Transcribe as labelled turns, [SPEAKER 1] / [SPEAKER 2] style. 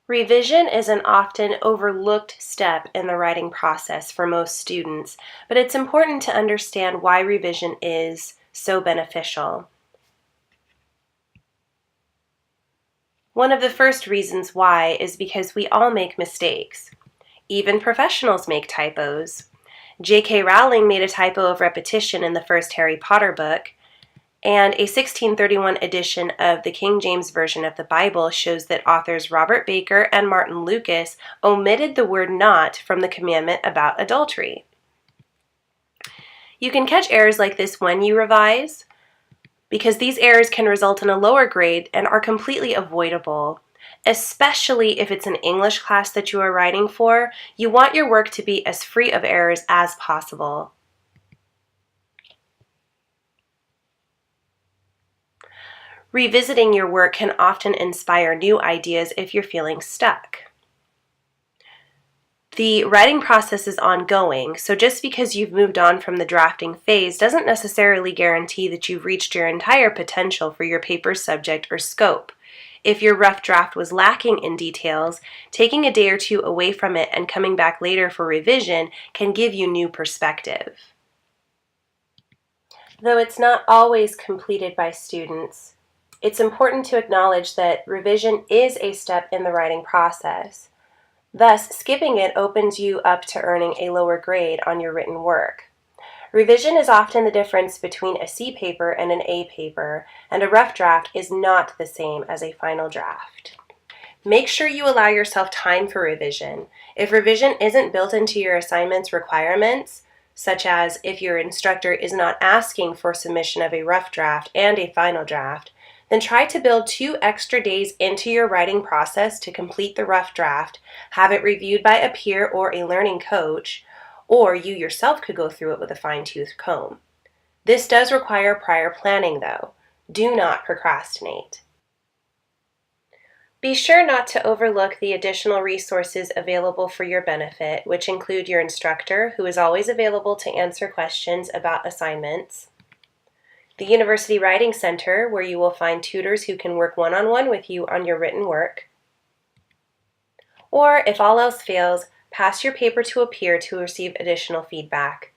[SPEAKER 1] Revision is an often overlooked step in the writing process for most students, but it's important to understand why revision is so beneficial. One of the first reasons why is because we all make mistakes. Even professionals make typos. J.K. Rowling made a typo of repetition in the first Harry Potter book, and a 1631 edition of the King James Version of the Bible shows that authors Robert Baker and Martin Lucas omitted the word not from the commandment about adultery. You can catch errors like this when you revise, because these errors can result in a lower grade and are completely avoidable. Especially if it's an English class that you are writing for, you want your work to be as free of errors as possible. Revisiting your work can often inspire new ideas if you're feeling stuck. The writing process is ongoing, so just because you've moved on from the drafting phase doesn't necessarily guarantee that you've reached your entire potential for your paper's subject or scope. If your rough draft was lacking in details, taking a day or two away from it and coming back later for revision can give you new perspective. Though it's not always completed by students, it's important to acknowledge that revision is a step in the writing process. Thus, skipping it opens you up to earning a lower grade on your written work. Revision is often the difference between a C paper and an A paper, and a rough draft is not the same as a final draft. Make sure you allow yourself time for revision. If revision isn't built into your assignment's requirements, such as if your instructor is not asking for submission of a rough draft and a final draft, then try to build 2 extra days into your writing process to complete the rough draft, have it reviewed by a peer or a learning coach, or you yourself could go through it with a fine-tooth comb. This does require prior planning, though. Do not procrastinate. Be sure not to overlook the additional resources available for your benefit, which include your instructor, who is always available to answer questions about assignments, the University Writing Center, where you will find tutors who can work one-on-one with you on your written work, or if all else fails, pass your paper to a peer to receive additional feedback.